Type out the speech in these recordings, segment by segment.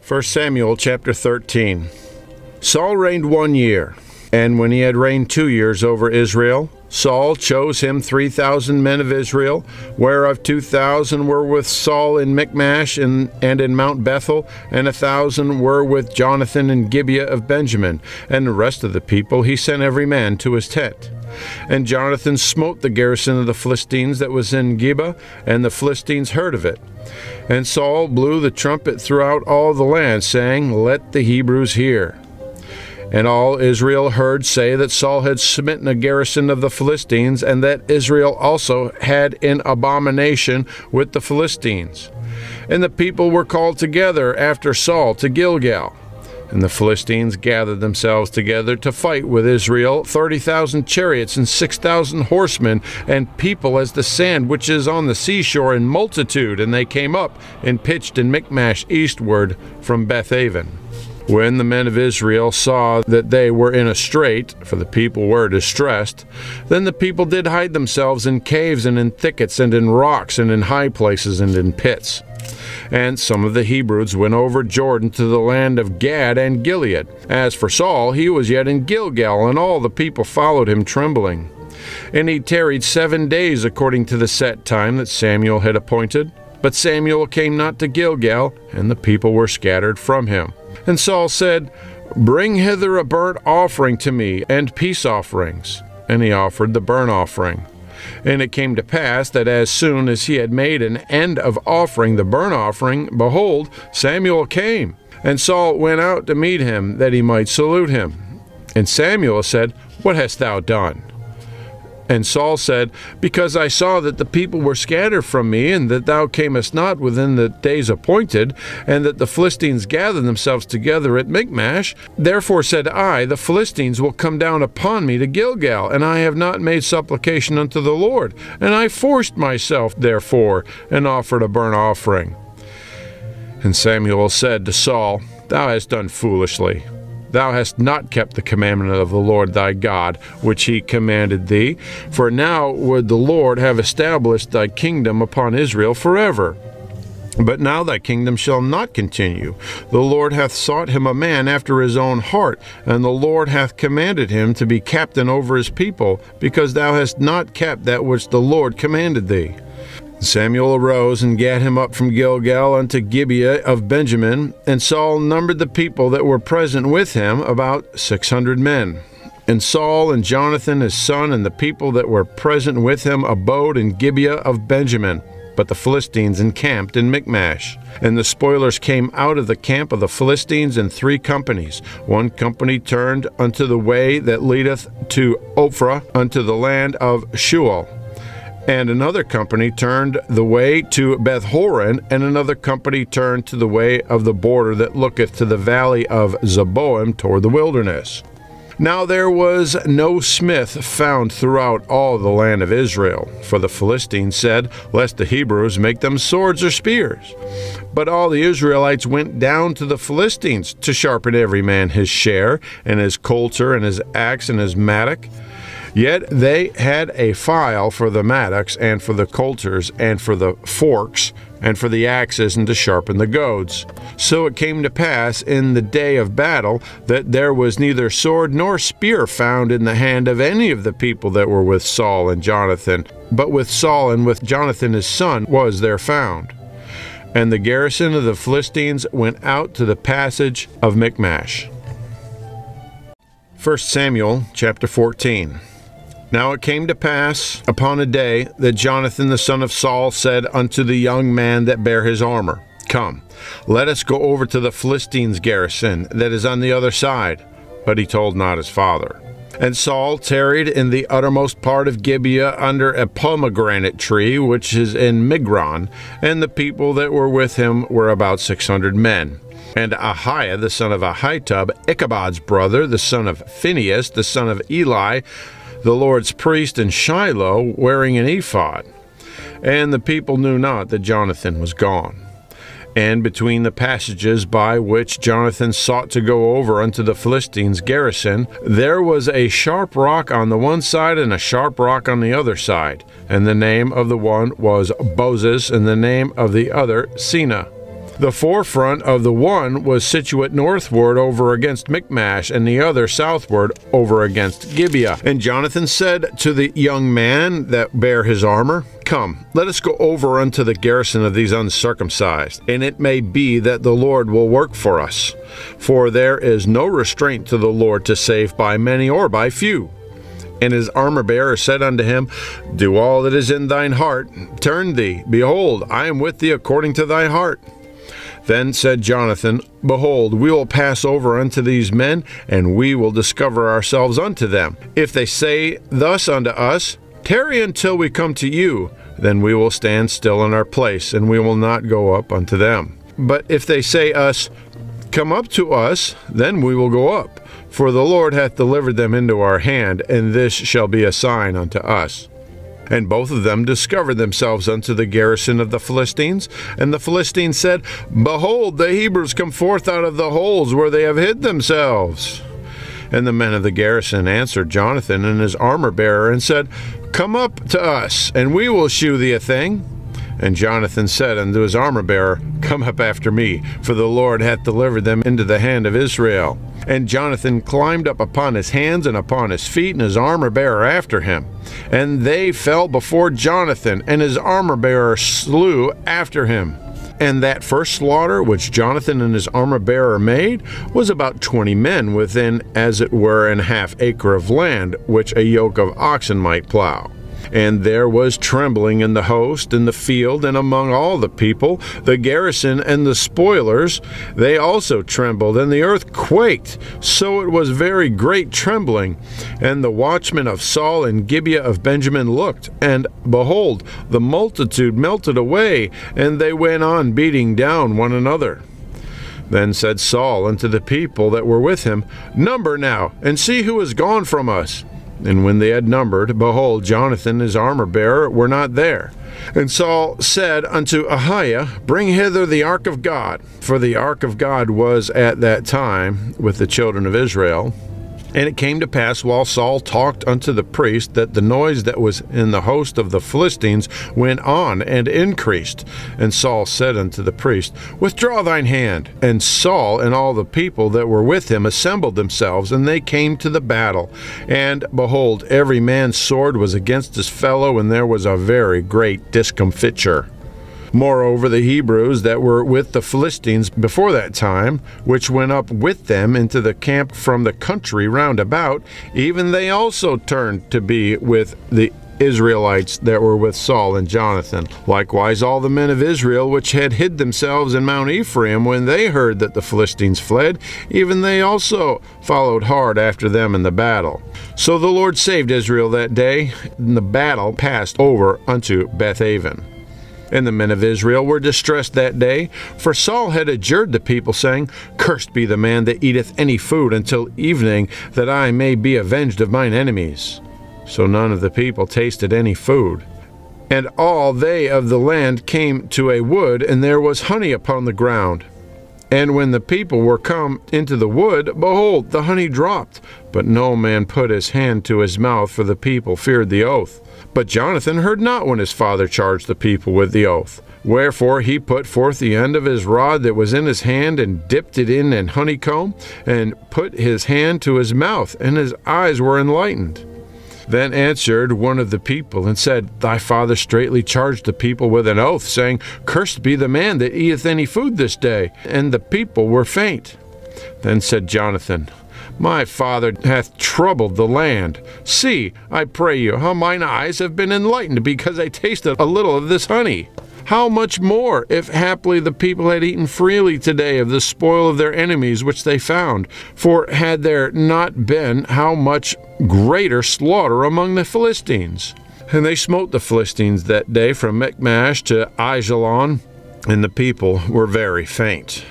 1 Samuel chapter 13. Saul reigned 1 year, and when he had reigned 2 years over Israel, Saul chose him 3,000 men of Israel, whereof 2,000 were with Saul in Michmash and in Mount Bethel, and 1,000 were with Jonathan in Gibeah of Benjamin, and the rest of the people he sent every man to his tent. And Jonathan smote the garrison of the Philistines that was in Geba, and the Philistines heard of it. And Saul blew the trumpet throughout all the land, saying, Let the Hebrews hear. And all Israel heard say that Saul had smitten a garrison of the Philistines, and that Israel also had an abomination with the Philistines. And the people were called together after Saul to Gilgal. And the Philistines gathered themselves together to fight with Israel, 30,000 chariots and 6,000 horsemen, and people as the sand which is on the seashore in multitude. And they came up and pitched in Michmash eastward from Bethaven. When the men of Israel saw that they were in a strait, for the people were distressed, then the people did hide themselves in caves and in thickets and in rocks and in high places and in pits. And some of the Hebrews went over Jordan to the land of Gad and Gilead. As for Saul, he was yet in Gilgal, and all the people followed him trembling. And he tarried 7 days according to the set time that Samuel had appointed. But Samuel came not to Gilgal, and the people were scattered from him. And Saul said, Bring hither a burnt offering to me, and peace offerings. And he offered the burnt offering. And it came to pass that as soon as he had made an end of offering the burnt offering, behold, Samuel came. And Saul went out to meet him, that he might salute him. And Samuel said, What hast thou done? And Saul said, Because I saw that the people were scattered from me, and that thou camest not within the days appointed, and that the Philistines gathered themselves together at Michmash, therefore said I, The Philistines will come down upon me to Gilgal, and I have not made supplication unto the Lord. And I forced myself, therefore, and offered a burnt offering. And Samuel said to Saul, Thou hast done foolishly. Thou hast not kept the commandment of the Lord thy God, which he commanded thee. For now would the Lord have established thy kingdom upon Israel forever. But now thy kingdom shall not continue. The Lord hath sought him a man after his own heart, and the Lord hath commanded him to be captain over his people, because thou hast not kept that which the Lord commanded thee. Samuel arose and gat him up from Gilgal unto Gibeah of Benjamin, and Saul numbered the people that were present with him, about 600 men. And Saul and Jonathan his son and the people that were present with him abode in Gibeah of Benjamin. But the Philistines encamped in Michmash. And the spoilers came out of the camp of the Philistines in 3 companies. 1 company turned unto the way that leadeth to Ophrah, unto the land of Shual. And another company turned the way to Beth-horon, and another company turned to the way of the border that looketh to the valley of Zeboim toward the wilderness. Now there was no smith found throughout all the land of Israel, for the Philistines said, Lest the Hebrews make them swords or spears. But all the Israelites went down to the Philistines to sharpen every man his share, and his coulter, and his axe, and his mattock. Yet they had a file for the mattocks, and for the coulters, and for the forks, and for the axes, and to sharpen the goads. So it came to pass in the day of battle that there was neither sword nor spear found in the hand of any of the people that were with Saul and Jonathan, but with Saul and with Jonathan his son was there found. And the garrison of the Philistines went out to the passage of Michmash. 1 Samuel chapter 14. Now it came to pass upon a day that Jonathan the son of Saul said unto the young man that bare his armor, Come, let us go over to the Philistines' garrison that is on the other side. But he told not his father. And Saul tarried in the uttermost part of Gibeah under a pomegranate tree, which is in Migron, and the people that were with him were about 600 men. And Ahiah the son of Ahitub, Ichabod's brother, the son of Phinehas, the son of Eli, the Lord's priest in Shiloh, wearing an ephod. And the people knew not that Jonathan was gone. And between the passages by which Jonathan sought to go over unto the Philistines' garrison, there was a sharp rock on the one side and a sharp rock on the other side. And the name of the one was Boses, and the name of the other Sina. The forefront of the one was situate northward over against Michmash, and the other southward over against Gibeah. And Jonathan said to the young man that bare his armor, Come, let us go over unto the garrison of these uncircumcised, and it may be that the Lord will work for us. For there is no restraint to the Lord to save by many or by few. And his armor-bearer said unto him, Do all that is in thine heart. Turn thee. Behold, I am with thee according to thy heart. Then said Jonathan, Behold, we will pass over unto these men, and we will discover ourselves unto them. If they say thus unto us, Tarry until we come to you, then we will stand still in our place, and we will not go up unto them. But if they say us, Come up to us, then we will go up. For the Lord hath delivered them into our hand, and this shall be a sign unto us. And both of them discovered themselves unto the garrison of the Philistines. And the Philistines said, Behold, the Hebrews come forth out of the holes where they have hid themselves. And the men of the garrison answered Jonathan and his armor-bearer, and said, Come up to us, and we will shew thee a thing. And Jonathan said unto his armor-bearer, Come up after me, for the Lord hath delivered them into the hand of Israel. And Jonathan climbed up upon his hands and upon his feet, and his armor-bearer after him. And they fell before Jonathan, and his armor-bearer slew after him. And that first slaughter which Jonathan and his armor-bearer made was about 20 men within as it were an half acre of land, which a yoke of oxen might plow. And there was trembling in the host, in the field, and among all the people, the garrison and the spoilers. They also trembled, and the earth quaked. So it was very great trembling. And the watchmen of Saul and Gibeah of Benjamin looked, and behold, the multitude melted away, and they went on beating down one another. Then said Saul unto the people that were with him, Number now, and see who is gone from us. And when they had numbered, behold, Jonathan his armor-bearer were not there. And Saul said unto Ahiah, Bring hither the ark of God. For the ark of God was at that time with the children of Israel. And it came to pass, while Saul talked unto the priest, that the noise that was in the host of the Philistines went on and increased. And Saul said unto the priest, Withdraw thine hand. And Saul and all the people that were with him assembled themselves, and they came to the battle. And behold, every man's sword was against his fellow, and there was a very great discomfiture. Moreover, the Hebrews that were with the Philistines before that time, which went up with them into the camp from the country round about, even they also turned to be with the Israelites that were with Saul and Jonathan. Likewise all the men of Israel which had hid themselves in Mount Ephraim, when they heard that the Philistines fled, even they also followed hard after them in the battle. So the Lord saved Israel that day, and the battle passed over unto Bethaven. And the men of Israel were distressed that day, for Saul had adjured the people, saying, Cursed be the man that eateth any food until evening, that I may be avenged of mine enemies. So none of the people tasted any food. And all they of the land came to a wood, and there was honey upon the ground. And when the people were come into the wood, behold, the honey dropped. But no man put his hand to his mouth, for the people feared the oath. But Jonathan heard not when his father charged the people with the oath. Wherefore he put forth the end of his rod that was in his hand, and dipped it in an honeycomb, and put his hand to his mouth, and his eyes were enlightened. Then answered one of the people, and said, Thy father straitly charged the people with an oath, saying, Cursed be the man that eateth any food this day. And the people were faint. Then said Jonathan, My father hath troubled the land. See, I pray you, how mine eyes have been enlightened, because I tasted a little of this honey. How much more, if haply the people had eaten freely today of the spoil of their enemies which they found? For had there not been how much greater slaughter among the Philistines? And they smote the Philistines that day from Michmash to Aijalon, and the people were very faint.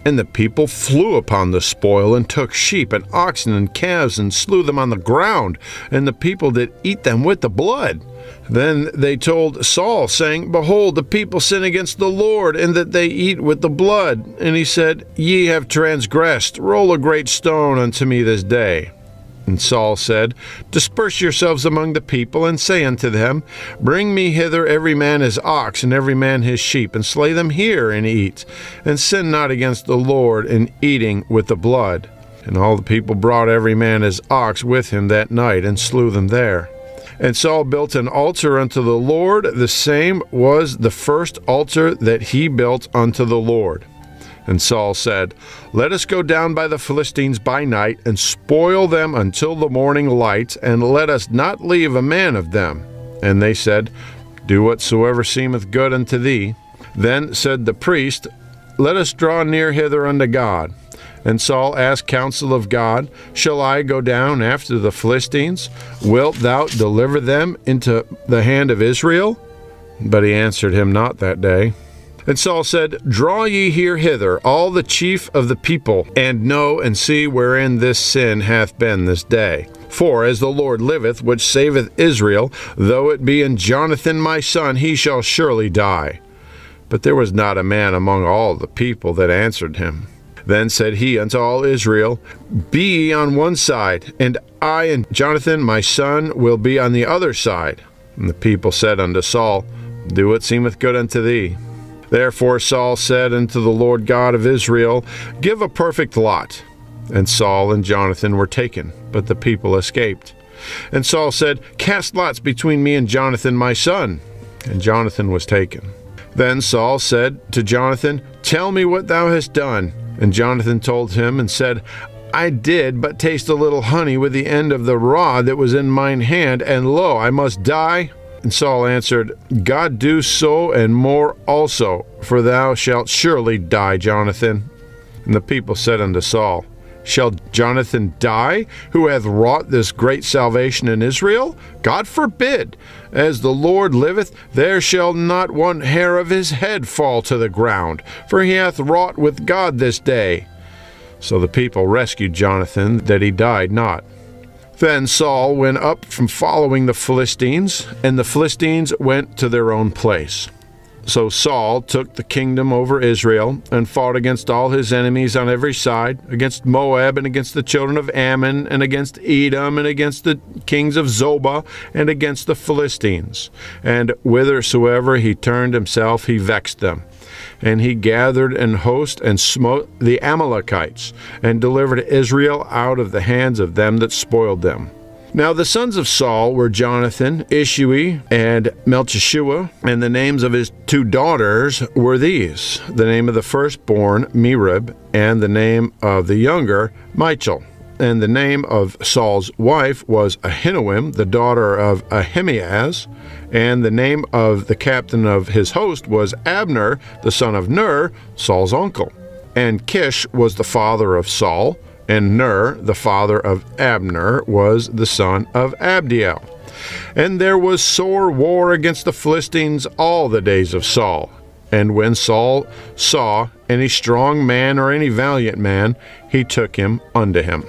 And the people flew upon the spoil, and took sheep and oxen and calves, and slew them on the ground, and the people did eat them with the blood. Then they told Saul, saying, Behold, the people sin against the Lord, and that they eat with the blood. And he said, Ye have transgressed. Roll a great stone unto me this day. And Saul said, Disperse yourselves among the people, and say unto them, Bring me hither every man his ox, and every man his sheep, and slay them here, and eat, and sin not against the Lord in eating with the blood. And all the people brought every man his ox with him that night, and slew them there. And Saul built an altar unto the Lord. The same was the first altar that he built unto the Lord. And Saul said, Let us go down by the Philistines by night, and spoil them until the morning light, and let us not leave a man of them. And they said, Do whatsoever seemeth good unto thee. Then said the priest, Let us draw near hither unto God. And Saul asked counsel of God, Shall I go down after the Philistines? Wilt thou deliver them into the hand of Israel? But he answered him not that day. And Saul said, Draw ye here hither all the chief of the people, and know and see wherein this sin hath been this day. For as the Lord liveth, which saveth Israel, though it be in Jonathan my son, he shall surely die. But there was not a man among all the people that answered him. Then said he unto all Israel, Be ye on one side, and I and Jonathan my son will be on the other side. And the people said unto Saul, Do what seemeth good unto thee. Therefore Saul said unto the Lord God of Israel, Give a perfect lot. And Saul and Jonathan were taken, but the people escaped. And Saul said, Cast lots between me and Jonathan my son. And Jonathan was taken. Then Saul said to Jonathan, Tell me what thou hast done. And Jonathan told him and said, I did but taste a little honey with the end of the rod that was in mine hand, and lo, I must die. And Saul answered, God do so and more also, for thou shalt surely die, Jonathan. And the people said unto Saul, Shall Jonathan die, who hath wrought this great salvation in Israel? God forbid. As the Lord liveth, there shall not one hair of his head fall to the ground, for he hath wrought with God this day. So the people rescued Jonathan, that he died not. Then Saul went up from following the Philistines, and the Philistines went to their own place. So Saul took the kingdom over Israel, and fought against all his enemies on every side, against Moab, and against the children of Ammon, and against Edom, and against the kings of Zobah, and against the Philistines. And whithersoever he turned himself, he vexed them. And he gathered an host, and smote the Amalekites, and delivered Israel out of the hands of them that spoiled them. Now the sons of Saul were Jonathan, Ishui, and Melchishua, and the names of his two daughters were these: the name of the firstborn, Merib, and the name of the younger, Michal. And the name of Saul's wife was Ahinoam, the daughter of Ahimaaz. And the name of the captain of his host was Abner, the son of Ner, Saul's uncle. And Kish was the father of Saul, and Ner, the father of Abner, was the son of Abdiel. And there was sore war against the Philistines all the days of Saul. And when Saul saw any strong man or any valiant man, he took him unto him.